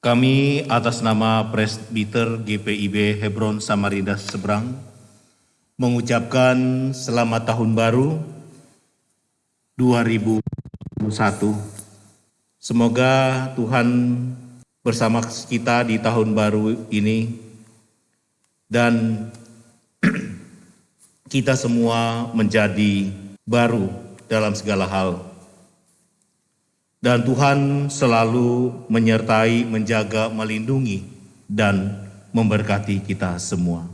Kami atas nama Presbiter GPIB Hebron Samarinda Seberang mengucapkan selamat tahun baru 2021. Semoga Tuhan bersama kita di tahun baru ini dan kita semua menjadi baru dalam segala hal. Dan Tuhan selalu menyertai, menjaga, melindungi, dan memberkati kita semua.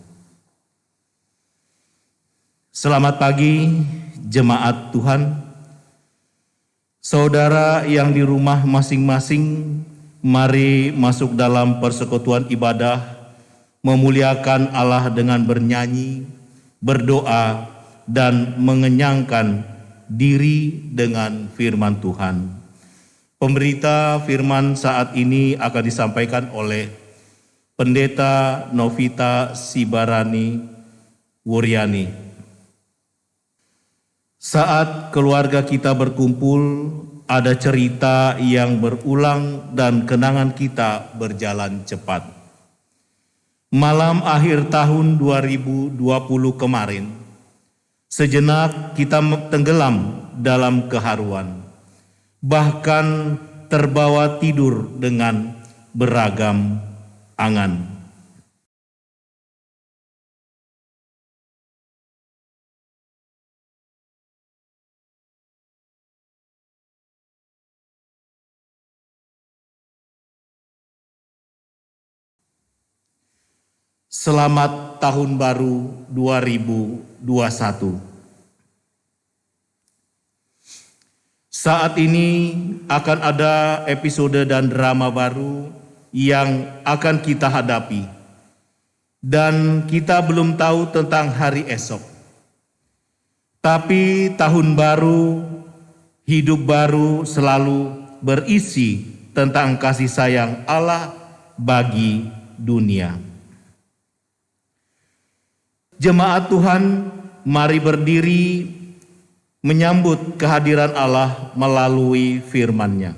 Selamat pagi, jemaat Tuhan. Saudara yang di rumah masing-masing, mari masuk dalam persekutuan ibadah, memuliakan Allah dengan bernyanyi, berdoa, dan mengenyangkan diri dengan firman Tuhan. Pemberita firman saat ini akan disampaikan oleh Pendeta Novita Sibarani Wuryani. Saat keluarga kita berkumpul, ada cerita yang berulang dan kenangan kita berjalan cepat. Malam akhir tahun 2020 kemarin, sejenak kita tenggelam dalam keharuan. Bahkan terbawa tidur dengan beragam angan. Selamat Tahun Baru 2021. Saat ini akan ada episode dan drama baru yang akan kita hadapi. Dan kita belum tahu tentang hari esok. Tapi tahun baru, hidup baru selalu berisi tentang kasih sayang Allah bagi dunia. Jemaat Tuhan, mari berdiri menyambut kehadiran Allah melalui firman-Nya.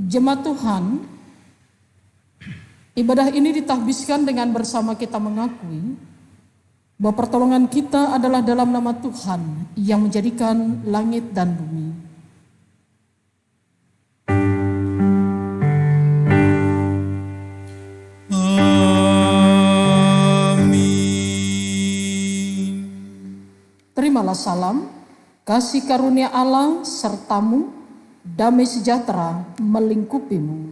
Jemaat Tuhan, ibadah ini ditahbiskan dengan bersama kita mengakui bahwa pertolongan kita adalah dalam nama Tuhan yang menjadikan langit dan bumi. Terimalah salam, kasih karunia Allah sertamu, damai sejahtera melingkupimu.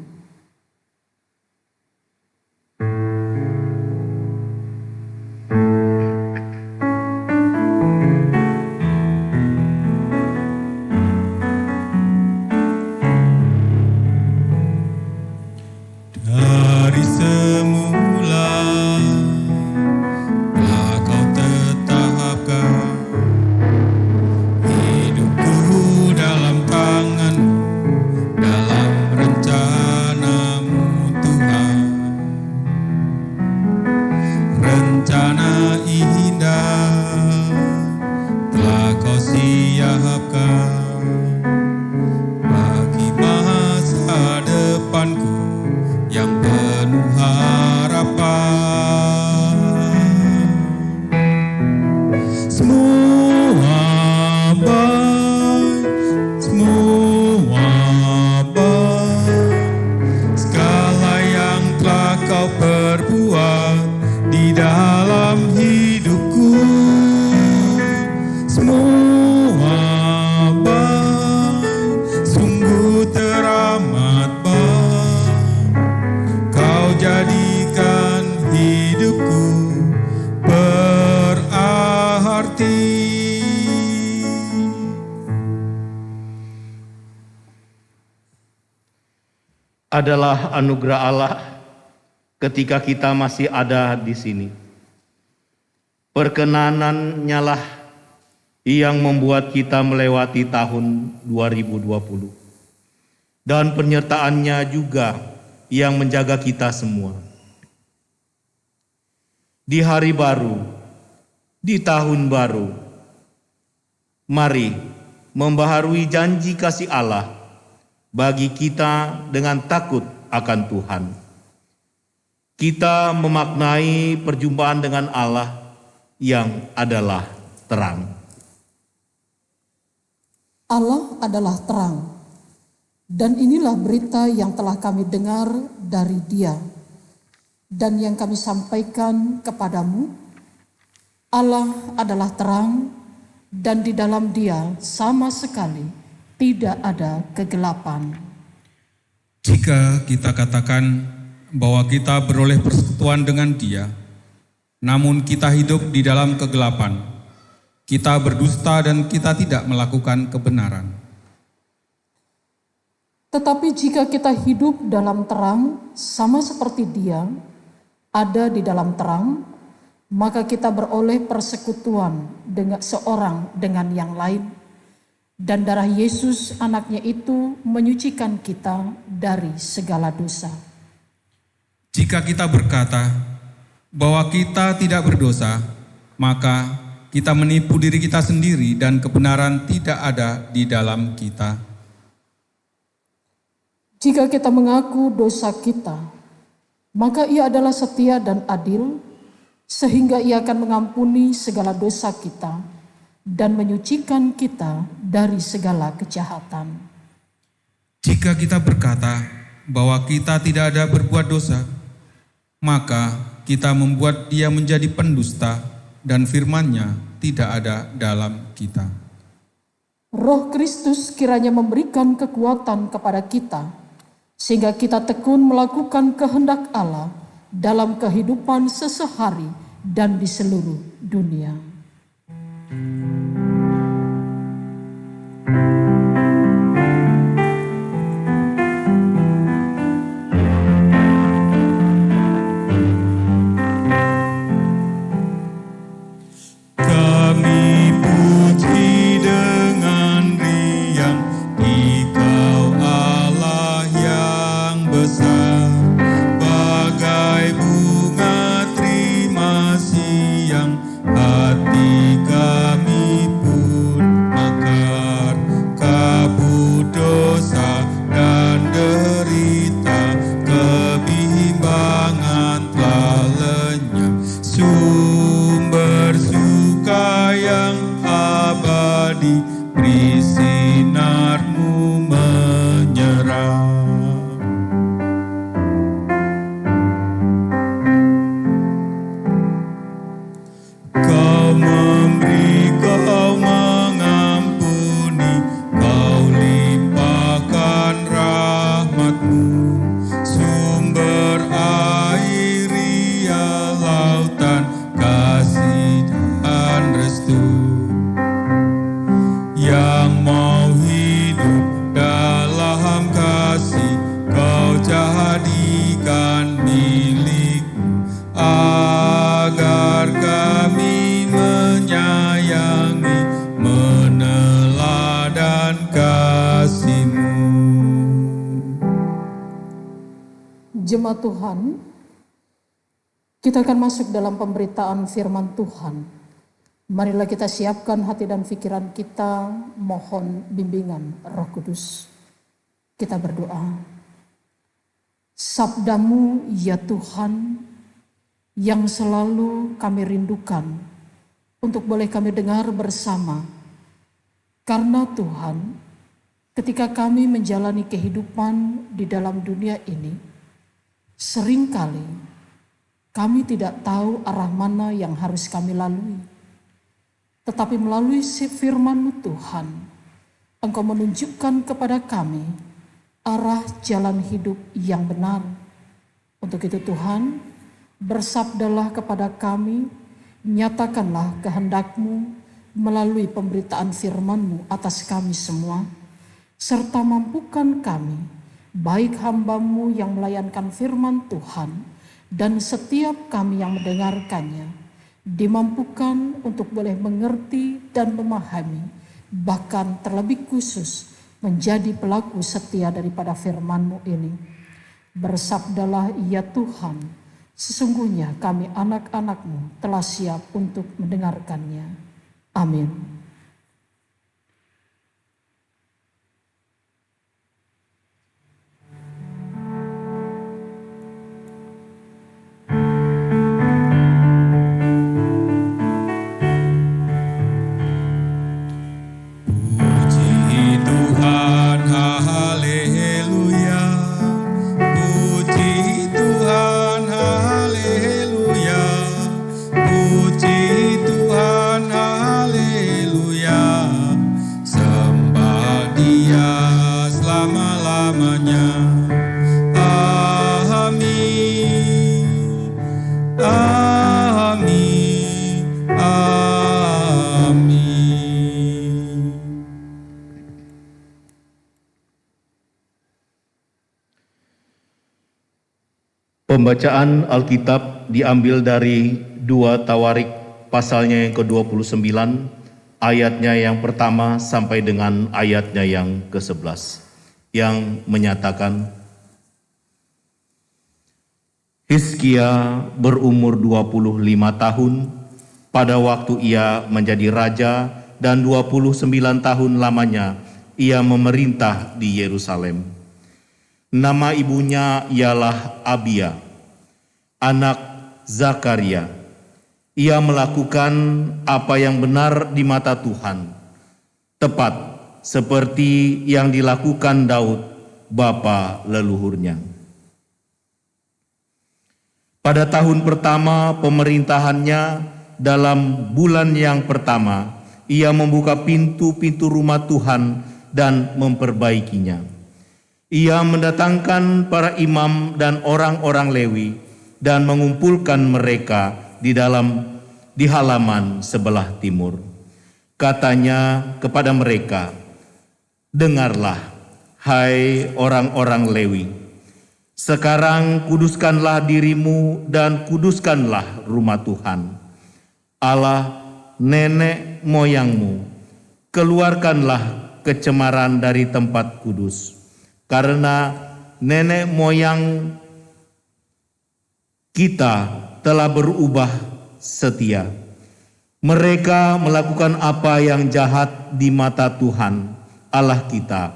Dari semula telah kau tetapkan hidupku dalam tangan-Mu, dalam rencana-Mu Tuhan. Rencana indah telah kau siapkan bagi masa depanku yang penuh harapan. Semua baik, segala yang telah kau perbuat di dalam hidupku. Semua baik, sungguh teramat baik. Kau jadikan hidupku berarti. Adalah anugerah Allah ketika kita masih ada di sini. Perkenanannya lah yang membuat kita melewati tahun 2020. Dan penyertaannya juga yang menjaga kita semua. Di hari baru, di tahun baru, mari membaharui janji kasih Allah bagi kita dengan takut akan Tuhan. Kita memaknai perjumpaan dengan Allah yang adalah terang. Allah adalah terang, dan inilah berita yang telah kami dengar dari Dia dan yang kami sampaikan kepadamu. Allah adalah terang, dan di dalam Dia sama sekali tidak ada kegelapan. Jika kita katakan bahwa kita beroleh persekutuan dengan Dia, namun kita hidup di dalam kegelapan, kita berdusta dan kita tidak melakukan kebenaran. Tetapi jika kita hidup dalam terang, sama seperti Dia ada di dalam terang, maka kita beroleh persekutuan dengan seorang dengan yang lain, dan darah Yesus anaknya itu menyucikan kita dari segala dosa. Jika kita berkata bahwa kita tidak berdosa, maka kita menipu diri kita sendiri dan kebenaran tidak ada di dalam kita. Jika kita mengaku dosa kita, maka Ia adalah setia dan adil, sehingga Ia akan mengampuni segala dosa kita dan menyucikan kita dari segala kejahatan. Jika kita berkata bahwa kita tidak ada berbuat dosa, maka kita membuat Dia menjadi pendusta dan firman-Nya tidak ada dalam kita. Roh Kristus kiranya memberikan kekuatan kepada kita, sehingga kita tekun melakukan kehendak Allah dalam kehidupan sesehari dan di seluruh dunia. Kami puji dengan riang Dikau Allah yang besar, bagai bunga terima kasih yang hati Kristus yang mau hidup dalam kasih, Kau jadikan milikmu agar kami menyayangi, meneladan kasih-Mu. Jemaat Tuhan, kita akan masuk dalam pemberitaan firman Tuhan. Marilah kita siapkan hati dan pikiran kita, mohon bimbingan Roh Kudus. Kita berdoa. Sabda-Mu ya Tuhan, yang selalu kami rindukan untuk boleh kami dengar bersama. Karena Tuhan, ketika kami menjalani kehidupan di dalam dunia ini, seringkali kami tidak tahu arah mana yang harus kami lalui. Tetapi melalui firman-Mu Tuhan, Engkau menunjukkan kepada kami arah jalan hidup yang benar. Untuk itu Tuhan, bersabdalah kepada kami, nyatakanlah kehendak-Mu melalui pemberitaan firman-Mu atas kami semua, serta mampukan kami, baik hamba-Mu yang melayankan firman Tuhan, dan setiap kami yang mendengarkannya, dimampukan untuk boleh mengerti dan memahami, bahkan terlebih khusus menjadi pelaku setia daripada firman-Mu ini. Bersabdalah ya Tuhan, sesungguhnya kami anak-anak-Mu telah siap untuk mendengarkannya. Amin. Pembacaan Alkitab diambil dari 2 Tawarik pasalnya yang ke-29, ayatnya yang pertama sampai dengan ayatnya yang ke-11, yang menyatakan, Hizkia berumur 25 tahun pada waktu ia menjadi raja, dan 29 tahun lamanya ia memerintah di Yerusalem. Nama ibunya ialah Abia, anak Zakaria. Ia melakukan apa yang benar di mata Tuhan, tepat seperti yang dilakukan Daud, bapa leluhurnya. Pada tahun pertama pemerintahannya, dalam bulan yang pertama, ia membuka pintu-pintu rumah Tuhan dan memperbaikinya. Ia mendatangkan para imam dan orang-orang Lewi dan mengumpulkan mereka di halaman sebelah timur. Katanya kepada mereka, dengarlah, hai orang-orang Lewi, sekarang kuduskanlah dirimu dan kuduskanlah rumah Tuhan, Allah nenek moyangmu. Keluarkanlah kecemaran dari tempat kudus, karena nenek moyang kita telah berubah setia. Mereka melakukan apa yang jahat di mata Tuhan Allah kita,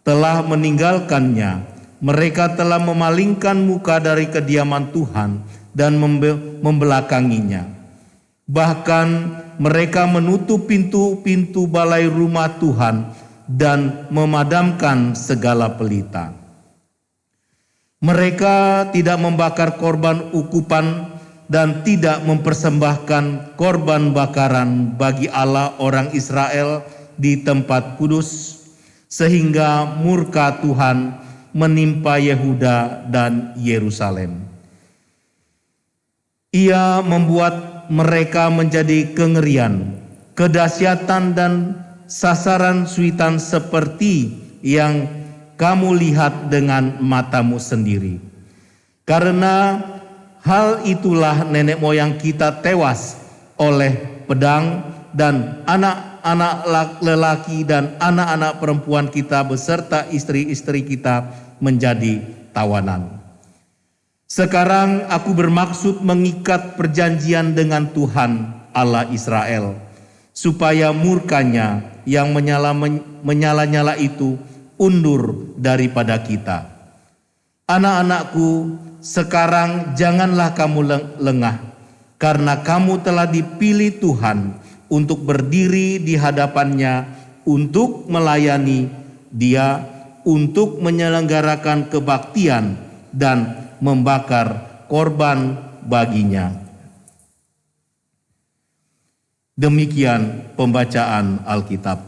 telah meninggalkannya. Mereka telah memalingkan muka dari kediaman Tuhan dan membelakanginya. Bahkan mereka menutup pintu-pintu balai rumah Tuhan dan memadamkan segala pelita. Mereka tidak membakar korban ukupan dan tidak mempersembahkan korban bakaran bagi Allah orang Israel di tempat kudus, sehingga murka Tuhan menimpa Yehuda dan Yerusalem. Ia membuat mereka menjadi kengerian kedahsyatan dan sasaran suitan seperti yang kamu lihat dengan matamu sendiri. Karena hal itulah nenek moyang kita tewas oleh pedang, dan anak-anak lelaki dan anak-anak perempuan kita beserta istri-istri kita menjadi tawanan. Sekarang aku bermaksud mengikat perjanjian dengan Tuhan Allah Israel, supaya murkanya yang menyala-nyala itu undur daripada kita. Anak-anakku, sekarang janganlah kamu lengah, karena kamu telah dipilih Tuhan untuk berdiri di hadapannya, untuk melayani Dia, untuk menyelenggarakan kebaktian dan membakar korban baginya. Demikian pembacaan Alkitab.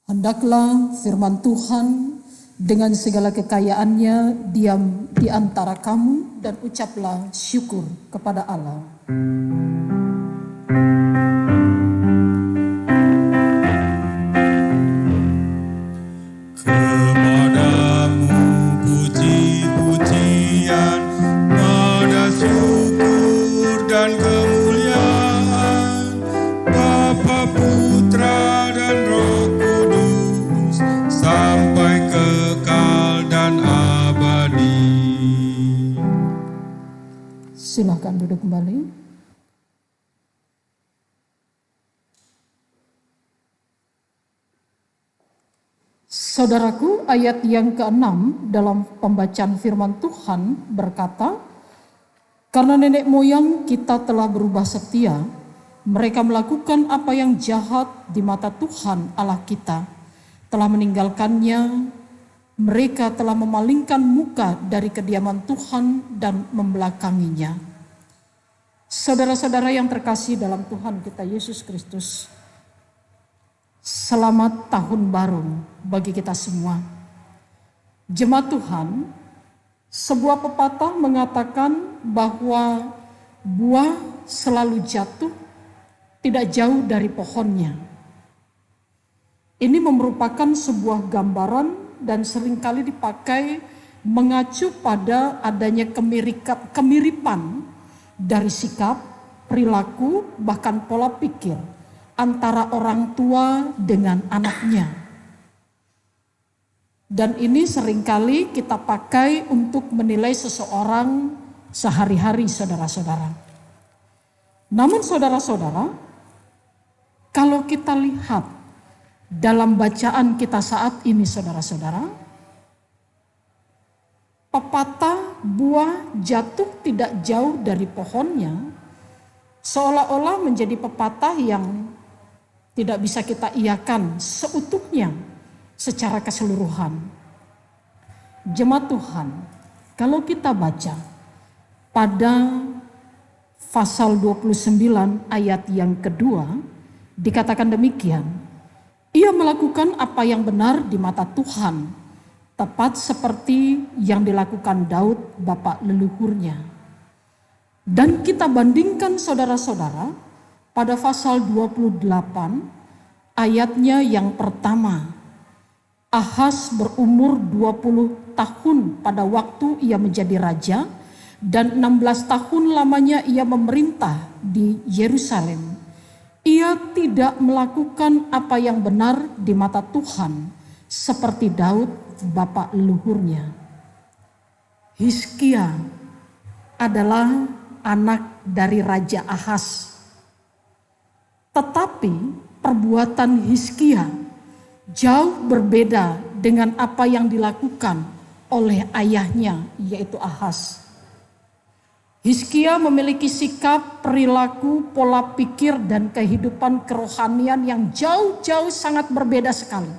Hendaklah firman Tuhan dengan segala kekayaannya diam di antara kamu, dan ucaplah syukur kepada Allah. Kepadamu puji-pujian, nada syukur dan kemuliaan, Bapa, Putra dan Roh Kudus, sampai kekal dan abadi. Silakan duduk kembali. Saudaraku, ayat yang ke-6 dalam pembacaan firman Tuhan berkata, karena nenek moyang kita telah berubah setia, mereka melakukan apa yang jahat di mata Tuhan Allah kita, telah meninggalkannya, mereka telah memalingkan muka dari kediaman Tuhan dan membelakanginya. Saudara-saudara yang terkasih dalam Tuhan kita Yesus Kristus, selamat tahun baru bagi kita semua. Jemaat Tuhan, sebuah pepatah mengatakan bahwa buah selalu jatuh tidak jauh dari pohonnya. Ini merupakan sebuah gambaran dan seringkali dipakai mengacu pada adanya kemiripan dari sikap, perilaku, bahkan pola pikir antara orang tua dengan anaknya. Dan ini seringkali kita pakai untuk menilai seseorang sehari-hari, saudara-saudara. Namun saudara-saudara, kalau kita lihat dalam bacaan kita saat ini, saudara-saudara, pepatah buah jatuh tidak jauh dari pohonnya seolah-olah menjadi pepatah yang tidak bisa kita iakan seutuhnya secara keseluruhan. Jemaat Tuhan, kalau kita baca pada pasal 29 ayat yang kedua, dikatakan demikian, ia melakukan apa yang benar di mata Tuhan, tepat seperti yang dilakukan Daud bapak leluhurnya. Dan kita bandingkan saudara-saudara, pada pasal 28 ayatnya yang pertama, Ahaz berumur 20 tahun pada waktu ia menjadi raja, dan 16 tahun lamanya ia memerintah di Yerusalem. Ia tidak melakukan apa yang benar di mata Tuhan seperti Daud bapak leluhurnya. Hizkia adalah anak dari Raja Ahaz. Tetapi perbuatan Hizkia jauh berbeda dengan apa yang dilakukan oleh ayahnya, yaitu Ahaz. Hizkia memiliki sikap, perilaku, pola pikir, dan kehidupan kerohanian yang jauh-jauh sangat berbeda sekali.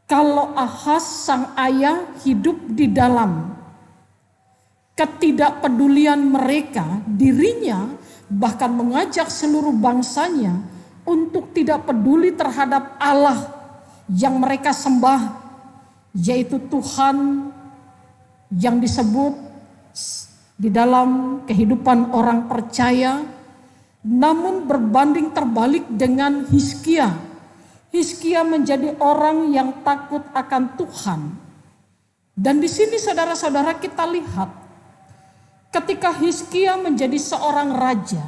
Kalau Ahaz sang ayah hidup di dalam ketidakpedulian mereka, dirinya bahkan mengajak seluruh bangsanya untuk tidak peduli terhadap Allah yang mereka sembah, yaitu Tuhan yang disebut di dalam kehidupan orang percaya Namun berbanding terbalik dengan Hizkia. Hizkia menjadi orang yang takut akan Tuhan. Dan di sini saudara-saudara kita lihat, ketika Hizkia menjadi seorang raja,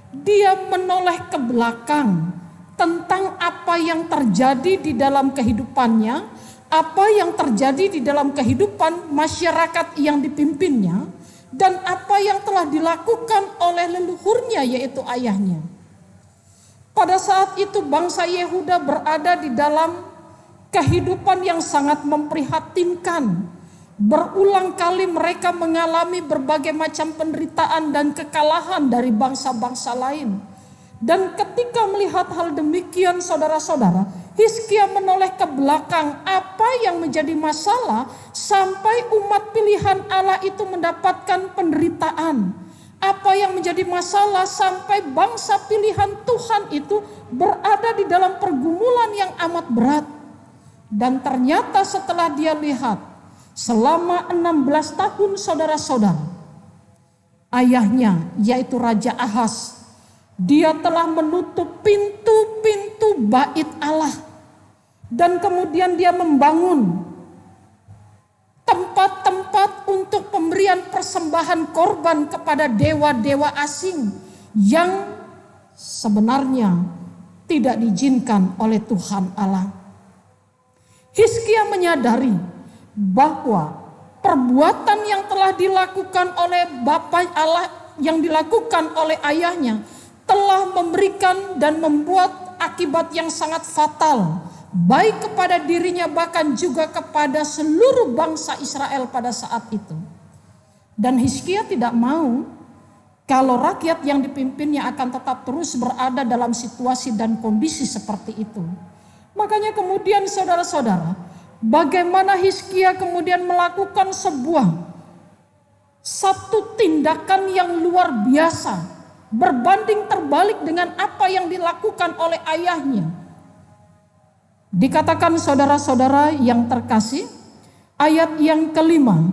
dia menoleh ke belakang tentang apa yang terjadi di dalam kehidupannya, apa yang terjadi di dalam kehidupan masyarakat yang dipimpinnya, dan apa yang telah dilakukan oleh leluhurnya yaitu ayahnya. Pada saat itu bangsa Yehuda berada di dalam kehidupan yang sangat memprihatinkan. Berulang kali mereka mengalami berbagai macam penderitaan dan kekalahan dari bangsa-bangsa lain. Dan ketika melihat hal demikian saudara-saudara, Hizkia menoleh ke belakang apa yang menjadi masalah sampai umat pilihan Allah itu mendapatkan penderitaan. Apa yang menjadi masalah sampai bangsa pilihan Tuhan itu berada di dalam pergumulan yang amat berat. Dan ternyata setelah dia lihat selama 16 tahun saudara-saudara, ayahnya yaitu Raja Ahaz, dia telah menutup pintu-pintu bait Allah. Dan kemudian dia membangun tempat-tempat untuk pemberian persembahan korban kepada dewa-dewa asing yang sebenarnya tidak diizinkan oleh Tuhan Allah. Hizkia menyadari bahwa perbuatan yang telah dilakukan oleh Bapa Allah, yang dilakukan oleh ayahnya, telah memberikan dan membuat akibat yang sangat fatal, baik kepada dirinya bahkan juga kepada seluruh bangsa Israel pada saat itu. Dan Hizkia tidak mau kalau rakyat yang dipimpinnya akan tetap terus berada dalam situasi dan kondisi seperti itu. Makanya kemudian saudara-saudara, bagaimana Hizkia kemudian melakukan satu tindakan yang luar biasa, berbanding terbalik dengan apa yang dilakukan oleh ayahnya. Dikatakan saudara-saudara yang terkasih, ayat yang kelima,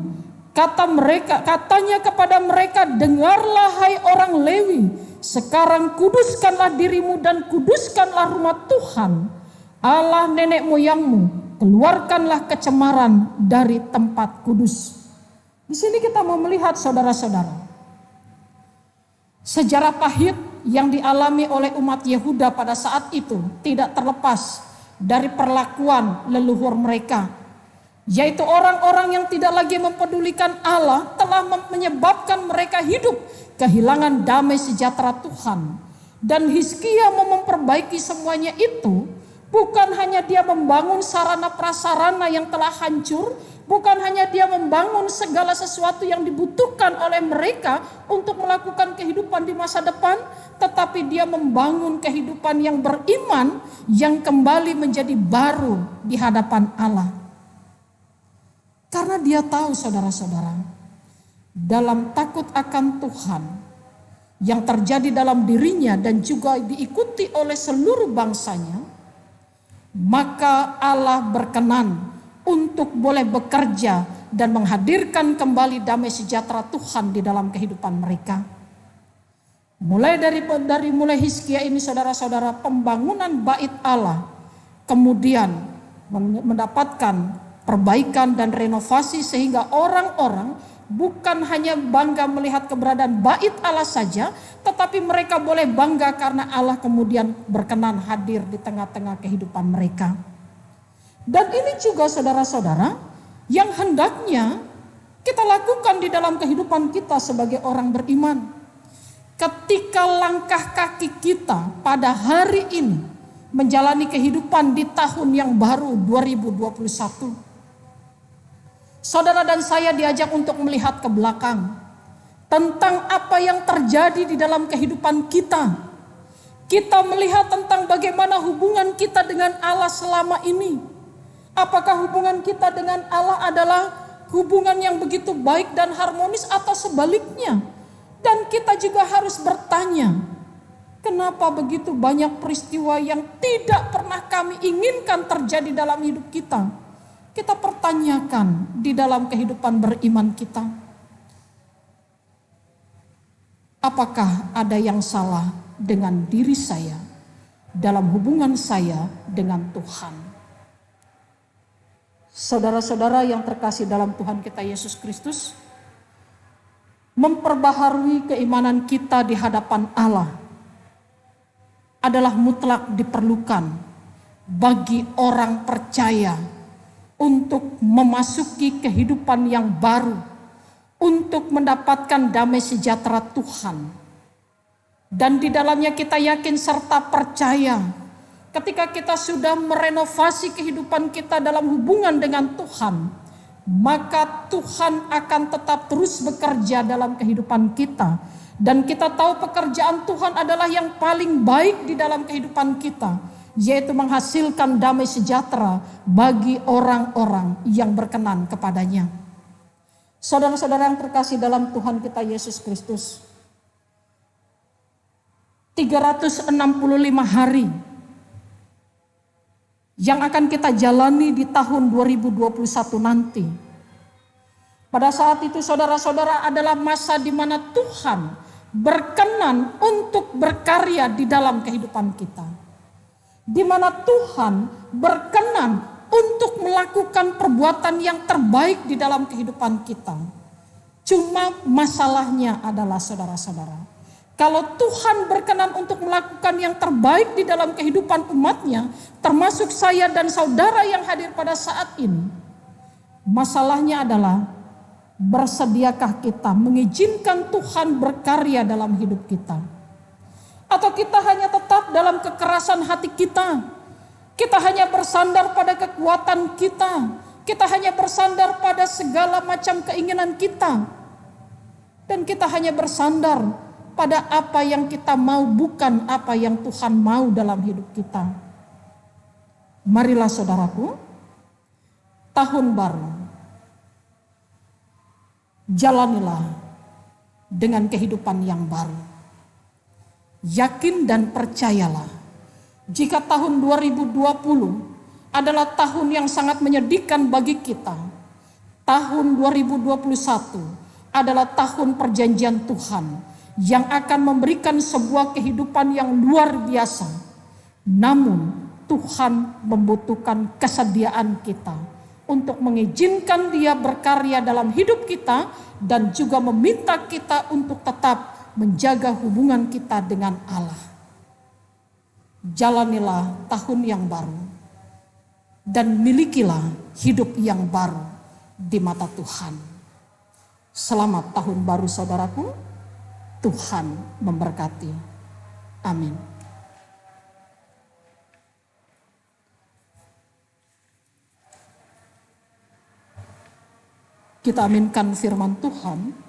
katanya kepada mereka, dengarlah hai orang Lewi, sekarang kuduskanlah dirimu dan kuduskanlah rumah Tuhan Allah nenek moyangmu, keluarkanlah kecemaran dari tempat kudus. Di sini kita mau melihat saudara-saudara, sejarah pahit yang dialami oleh umat Yehuda pada saat itu tidak terlepas dari perlakuan leluhur mereka, yaitu orang-orang yang tidak lagi mempedulikan Allah telah menyebabkan mereka hidup kehilangan damai sejahtera Tuhan. Dan Hizkia mau memperbaiki semuanya itu. Bukan hanya dia membangun sarana prasarana yang telah hancur, bukan hanya dia membangun segala sesuatu yang dibutuhkan oleh mereka untuk melakukan kehidupan di masa depan, tetapi dia membangun kehidupan yang beriman yang kembali menjadi baru di hadapan Allah. Karena dia tahu saudara-saudara, dalam takut akan Tuhan yang terjadi dalam dirinya dan juga diikuti oleh seluruh bangsanya, maka Allah berkenan untuk boleh bekerja dan menghadirkan kembali damai sejahtera Tuhan di dalam kehidupan mereka. Mulai dari Hizkia ini saudara-saudara, pembangunan bait Allah kemudian mendapatkan perbaikan dan renovasi sehingga orang-orang bukan hanya bangga melihat keberadaan bait Allah saja, tetapi mereka boleh bangga karena Allah kemudian berkenan hadir di tengah-tengah kehidupan mereka. Dan ini juga saudara-saudara yang hendaknya kita lakukan di dalam kehidupan kita sebagai orang beriman. Ketika langkah kaki kita pada hari ini menjalani kehidupan di tahun yang baru 2021, saudara dan saya diajak untuk melihat ke belakang tentang apa yang terjadi di dalam kehidupan kita. Kita melihat tentang bagaimana hubungan kita dengan Allah selama ini. Apakah hubungan kita dengan Allah adalah hubungan yang begitu baik dan harmonis atau sebaliknya? Dan kita juga harus bertanya, kenapa begitu banyak peristiwa yang tidak pernah kami inginkan terjadi dalam hidup kita? Kita pertanyakan di dalam kehidupan beriman kita. Apakah ada yang salah dengan diri saya, dalam hubungan saya dengan Tuhan. Saudara-saudara yang terkasih dalam Tuhan kita Yesus Kristus, memperbaharui keimanan kita di hadapan Allah adalah mutlak diperlukan bagi orang percaya untuk memasuki kehidupan yang baru, untuk mendapatkan damai sejahtera Tuhan. Dan di dalamnya kita yakin serta percaya ketika kita sudah merenovasi kehidupan kita dalam hubungan dengan Tuhan, maka Tuhan akan tetap terus bekerja dalam kehidupan kita. Dan kita tahu pekerjaan Tuhan adalah yang paling baik di dalam kehidupan kita, yaitu menghasilkan damai sejahtera bagi orang-orang yang berkenan kepadanya. Saudara-saudara yang terkasih dalam Tuhan kita Yesus Kristus, 365 hari yang akan kita jalani di tahun 2021 nanti. Pada saat itu saudara-saudara adalah masa di mana Tuhan berkenan untuk berkarya di dalam kehidupan kita. Di mana Tuhan berkenan untuk melakukan perbuatan yang terbaik di dalam kehidupan kita. Cuma masalahnya adalah saudara-saudara, kalau Tuhan berkenan untuk melakukan yang terbaik di dalam kehidupan umatnya, termasuk saya dan saudara yang hadir pada saat ini, masalahnya adalah bersediakah kita mengizinkan Tuhan berkarya dalam hidup kita? Atau kita hanya tetap dalam kekerasan hati kita? Kita hanya bersandar pada kekuatan kita. Kita hanya bersandar pada segala macam keinginan kita. Dan kita hanya bersandar pada apa yang kita mau, bukan apa yang Tuhan mau dalam hidup kita. Marilah saudaraku, tahun baru, jalanilah dengan kehidupan yang baru. Yakin dan percayalah, jika tahun 2020 adalah tahun yang sangat menyedihkan bagi kita, tahun 2021 adalah tahun perjanjian Tuhan yang akan memberikan sebuah kehidupan yang luar biasa. Namun Tuhan membutuhkan kesediaan kita untuk mengizinkan Dia berkarya dalam hidup kita dan juga meminta kita untuk tetap menjaga hubungan kita dengan Allah. Jalanilah tahun yang baru dan milikilah hidup yang baru di mata Tuhan. Selamat tahun baru saudaraku, Tuhan memberkati. Amin. Kita aminkan firman Tuhan.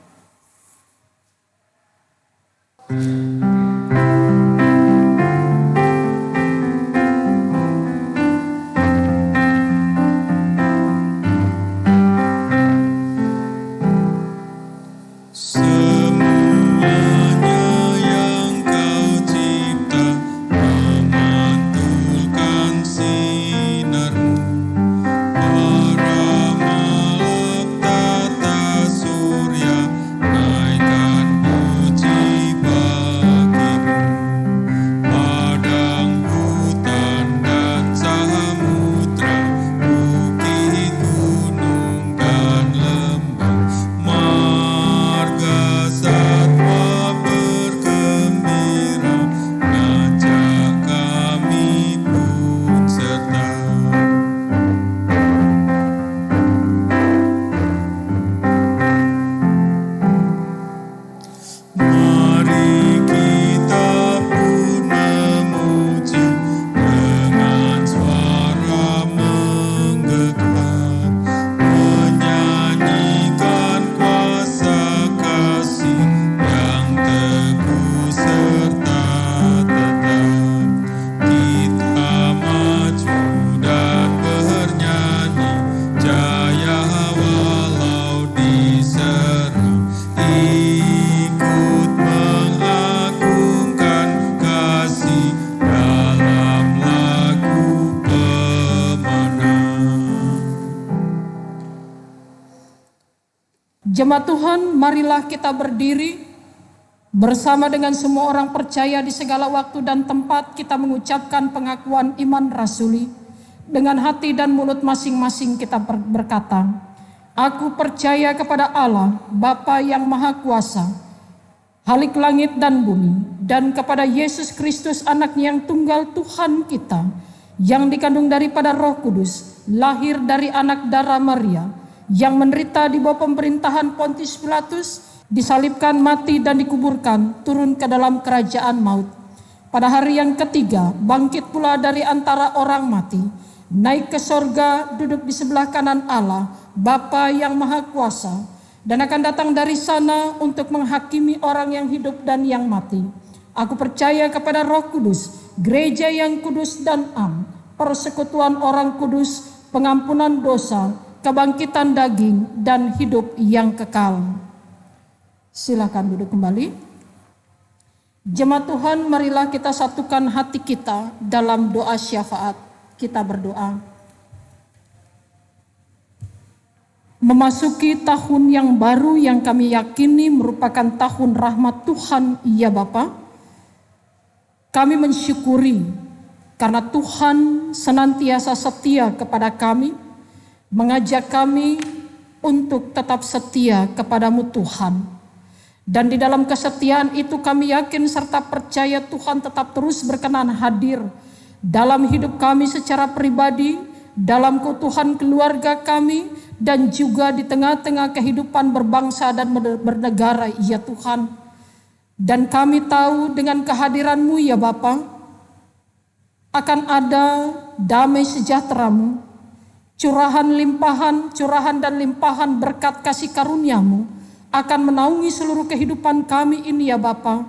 Jemaat Tuhan, marilah kita berdiri Bersama dengan semua orang percaya di segala waktu dan tempat, kita mengucapkan pengakuan iman rasuli. Dengan hati dan mulut masing-masing kita berkata, aku percaya kepada Allah, Bapa yang Maha Kuasa, Khalik langit dan bumi, dan kepada Yesus Kristus anaknya yang tunggal Tuhan kita, yang dikandung daripada Roh Kudus, lahir dari anak darah Maria, yang menderita di bawah pemerintahan Pontius Pilatus, disalibkan, mati dan dikuburkan, turun ke dalam kerajaan maut. Pada hari yang ketiga, bangkit pula dari antara orang mati, naik ke sorga, duduk di sebelah kanan Allah, Bapa yang Maha Kuasa, dan akan datang dari sana untuk menghakimi orang yang hidup dan yang mati. Aku percaya kepada Roh Kudus, gereja yang kudus dan am, persekutuan orang kudus, pengampunan dosa, kebangkitan daging, dan hidup yang kekal. Silakan duduk kembali. Jemaat Tuhan, marilah kita satukan hati kita dalam doa syafaat. Kita berdoa. Memasuki tahun yang baru yang kami yakini merupakan tahun rahmat Tuhan, ya Bapa. Kami mensyukuri karena Tuhan senantiasa setia kepada kami, mengajak kami untuk tetap setia kepadamu Tuhan. Dan di dalam kesetiaan itu kami yakin serta percaya Tuhan tetap terus berkenan hadir dalam hidup kami secara pribadi, dalam keutuhan keluarga kami, dan juga di tengah-tengah kehidupan berbangsa dan bernegara, ya Tuhan. Dan kami tahu dengan kehadiran-Mu, ya Bapa, akan ada damai sejahtera-Mu, curahan dan limpahan berkat kasih karunia-Mu akan menaungi seluruh kehidupan kami ini, ya Bapa.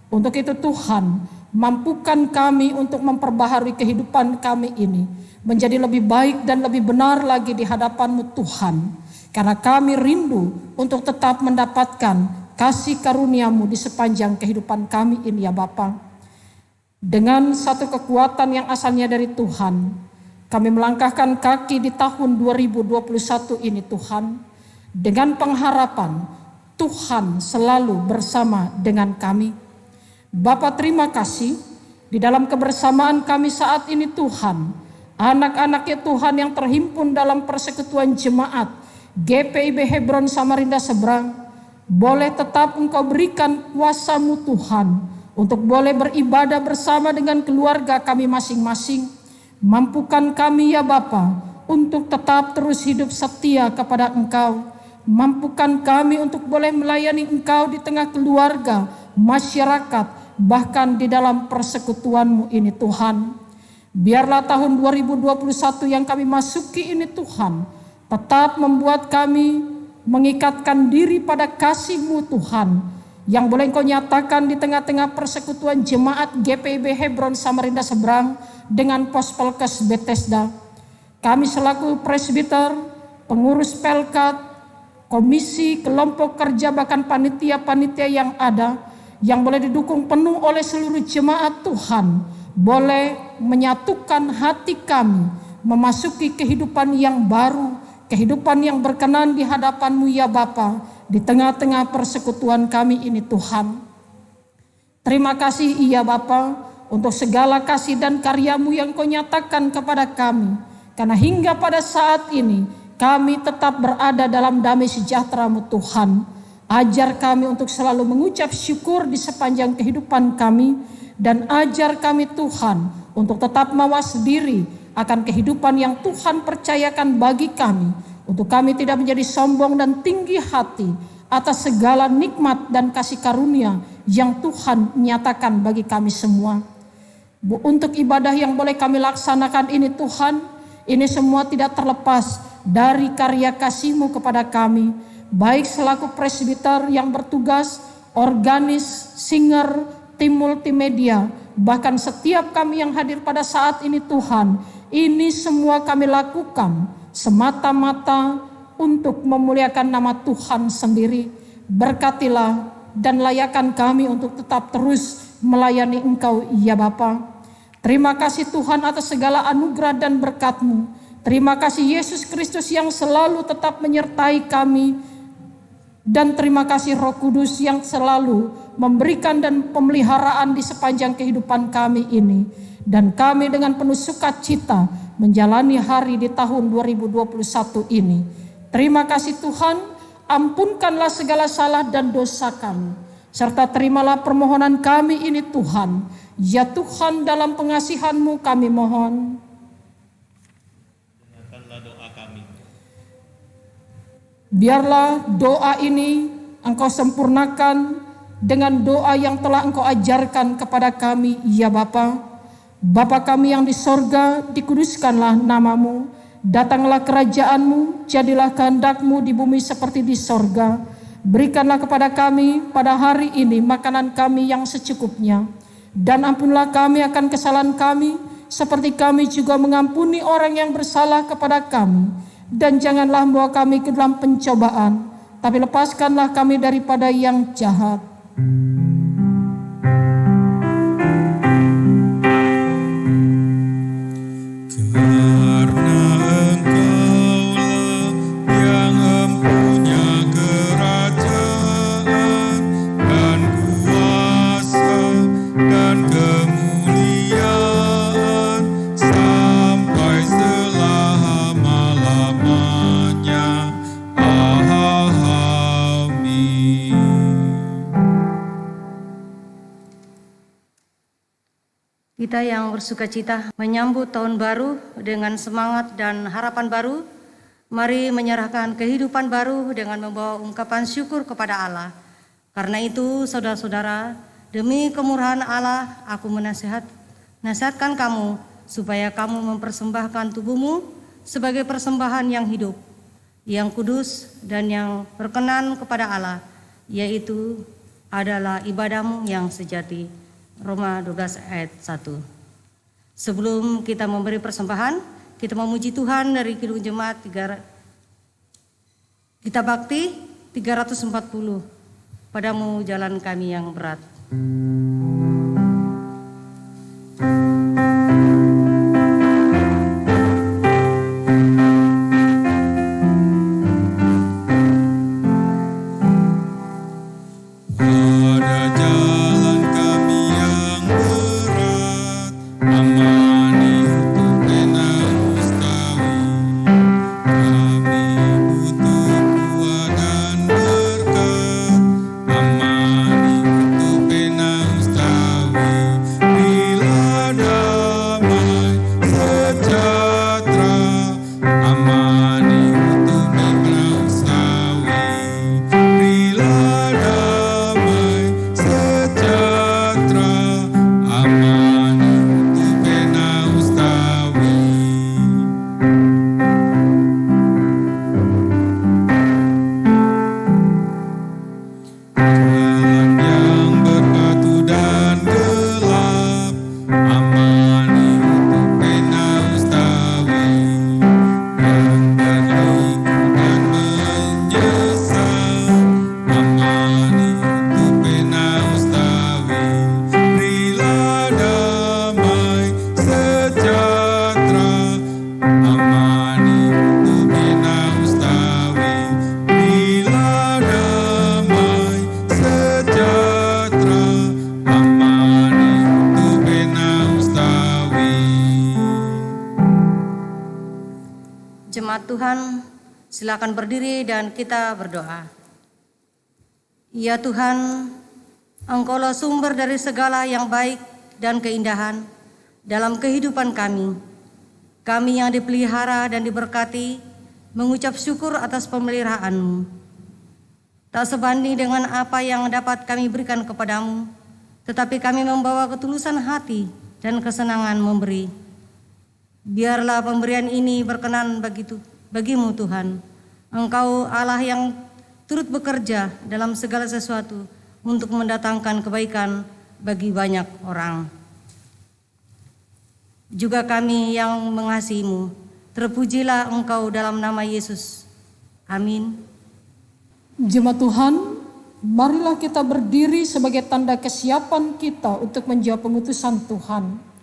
Untuk itu Tuhan, mampukan kami untuk memperbaharui kehidupan kami ini menjadi lebih baik dan lebih benar lagi di hadapan-Mu Tuhan. Karena kami rindu untuk tetap mendapatkan kasih karunia-Mu di sepanjang kehidupan kami ini, ya Bapa. Dengan satu kekuatan yang asalnya dari Tuhan, kami melangkahkan kaki di tahun 2021 ini Tuhan, dengan pengharapan Tuhan selalu bersama dengan kami. Bapa, terima kasih di dalam kebersamaan kami saat ini Tuhan, anak-anak-Ya Tuhan yang terhimpun dalam persekutuan jemaat GPIB Hebron Samarinda Seberang, boleh tetap Engkau berikan kuasa-Mu Tuhan untuk boleh beribadah bersama dengan keluarga kami masing-masing. Mampukan kami, ya Bapa, untuk tetap terus hidup setia kepada Engkau. Mampukan kami untuk boleh melayani Engkau di tengah keluarga, masyarakat, bahkan di dalam persekutuan-Mu ini Tuhan. Biarlah tahun 2021 yang kami masuki ini Tuhan, tetap membuat kami mengikatkan diri pada kasih-Mu Tuhan, yang boleh Engkau nyatakan di tengah-tengah persekutuan jemaat GPIB Hebron Samarinda Seberang dengan Pospelkes Bethesda. Kami selaku presbiter, pengurus pelkat, komisi, kelompok kerja, bahkan panitia-panitia yang ada, yang boleh didukung penuh oleh seluruh jemaat Tuhan, boleh menyatukan hati kami memasuki kehidupan yang baru, kehidupan yang berkenan di hadapan-Mu, ya Bapa, di tengah-tengah persekutuan kami ini Tuhan. Terima kasih, ya Bapa, untuk segala kasih dan karya-Mu yang Kau nyatakan kepada kami, karena hingga pada saat ini kami tetap berada dalam damai sejahtera-Mu Tuhan. Ajar kami untuk selalu mengucap syukur di sepanjang kehidupan kami, dan ajar kami Tuhan untuk tetap mawas diri akan kehidupan yang Tuhan percayakan bagi kami, untuk kami tidak menjadi sombong dan tinggi hati atas segala nikmat dan kasih karunia yang Tuhan nyatakan bagi kami semua. Untuk ibadah yang boleh kami laksanakan ini Tuhan, ini semua tidak terlepas dari karya kasih-Mu kepada kami, baik selaku presbiter yang bertugas, organis, singer, tim multimedia, bahkan setiap kami yang hadir pada saat ini Tuhan, ini semua kami lakukan semata-mata untuk memuliakan nama Tuhan sendiri. Berkatilah dan layakan kami untuk tetap terus melayani Engkau, ya Bapa. Terima kasih Tuhan atas segala anugerah dan berkat-Mu. Terima kasih Yesus Kristus yang selalu tetap menyertai kami Dan terima kasih Roh Kudus yang selalu memberikan dan pemeliharaan di sepanjang kehidupan kami ini. Dan kami dengan penuh sukacita menjalani hari di tahun 2021 ini. Terima kasih Tuhan, ampunkanlah segala salah dan dosa kami. Serta terimalah permohonan kami ini Tuhan. Ya Tuhan, dalam pengasihan-Mu kami mohon. Dengarkanlah doa kami. Biarlah doa ini Engkau sempurnakan dengan doa yang telah Engkau ajarkan kepada kami, ya Bapa. Bapa kami yang di sorga, dikuduskanlah nama-Mu, datanglah kerajaan-Mu, jadilah kehendak-Mu di bumi seperti di sorga. Berikanlah kepada kami pada hari ini makanan kami yang secukupnya, dan ampunilah kami akan kesalahan kami, seperti kami juga mengampuni orang yang bersalah kepada kami. Dan janganlah membawa kami ke dalam pencobaan, tapi lepaskanlah kami daripada yang jahat. Kita yang bersukacita menyambut tahun baru dengan semangat dan harapan baru, mari menyerahkan kehidupan baru dengan membawa ungkapan syukur kepada Allah. Karena itu, saudara-saudara, demi kemurahan Allah, aku nasihatkan kamu supaya kamu mempersembahkan tubuhmu sebagai persembahan yang hidup, yang kudus dan yang berkenan kepada Allah, yaitu adalah ibadahmu yang sejati. Roma 12 ayat 1. Sebelum kita memberi persembahan, kita memuji Tuhan dari Kidung Jemaat kita bakti 340. Padamu jalan kami yang berat. Jemaat Tuhan, silakan berdiri dan kita berdoa. Ya Tuhan, Engkaulah sumber dari segala yang baik dan keindahan dalam kehidupan kami. Kami yang dipelihara dan diberkati, mengucap syukur atas pemeliharaan-Mu. Tak sebanding dengan apa yang dapat kami berikan kepadamu, tetapi kami membawa ketulusan hati dan kesenangan memberi. Biarlah pemberian ini berkenan bagimu Tuhan. Engkau Allah yang turut bekerja dalam segala sesuatu untuk mendatangkan kebaikan bagi banyak orang. Juga kami yang mengasihi-Mu, terpujilah Engkau dalam nama Yesus. Amin. Jemaat Tuhan, marilah kita berdiri sebagai tanda kesiapan kita untuk menjawab pengutusan Tuhan.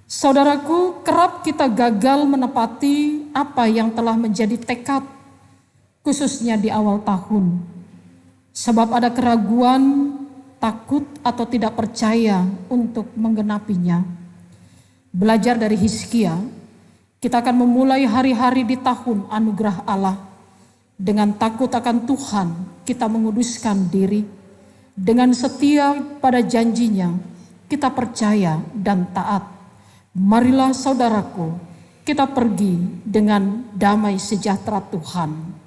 Saudaraku, kerap kita gagal menepati apa yang telah menjadi tekad, khususnya di awal tahun. Sebab ada keraguan, takut atau tidak percaya untuk menggenapinya. Belajar dari Hizkia, kita akan memulai hari-hari di tahun anugerah Allah. Dengan takut akan Tuhan, kita menguduskan diri. Dengan setia pada janjinya, kita percaya dan taat. Marilah saudaraku, kita pergi dengan damai sejahtera Tuhan.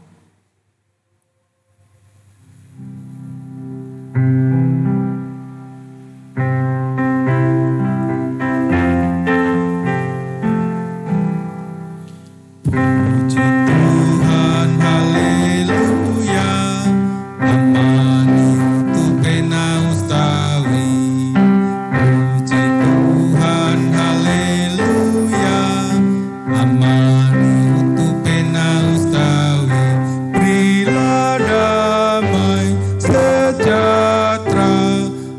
Puji Tuhan, haleluya, amani utu pena ustawi. Puji Tuhan, haleluya, amani utu pena ustawi. Berilah damai sejahtera,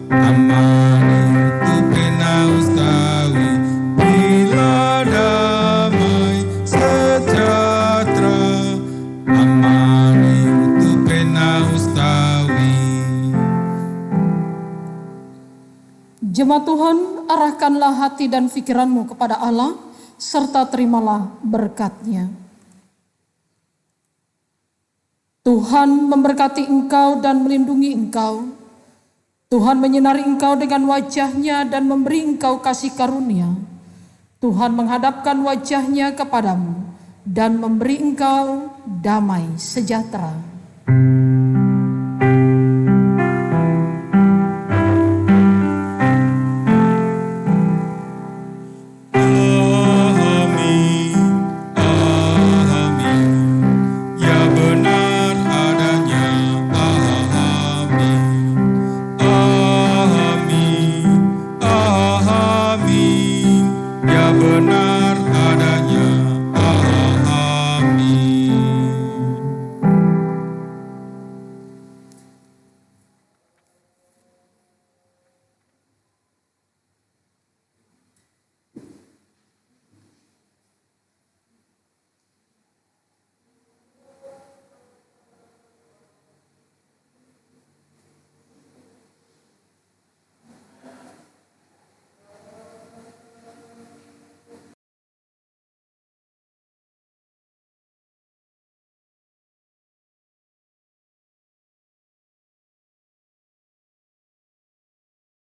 amani utu pena ustawi. Berilah damai sejahtera, amani utu pena ustawi. Jemaat Tuhan, arahkanlah hati dan pikiranmu kepada Allah, serta terimalah berkat-Nya. Tuhan memberkati engkau dan melindungi engkau. Tuhan menyinari engkau dengan wajah-Nya dan memberi engkau kasih karunia. Tuhan menghadapkan wajah-Nya kepadamu dan memberi engkau damai sejahtera. Amin, amin, ya benar adanya. Amin, amin, amin, ya benar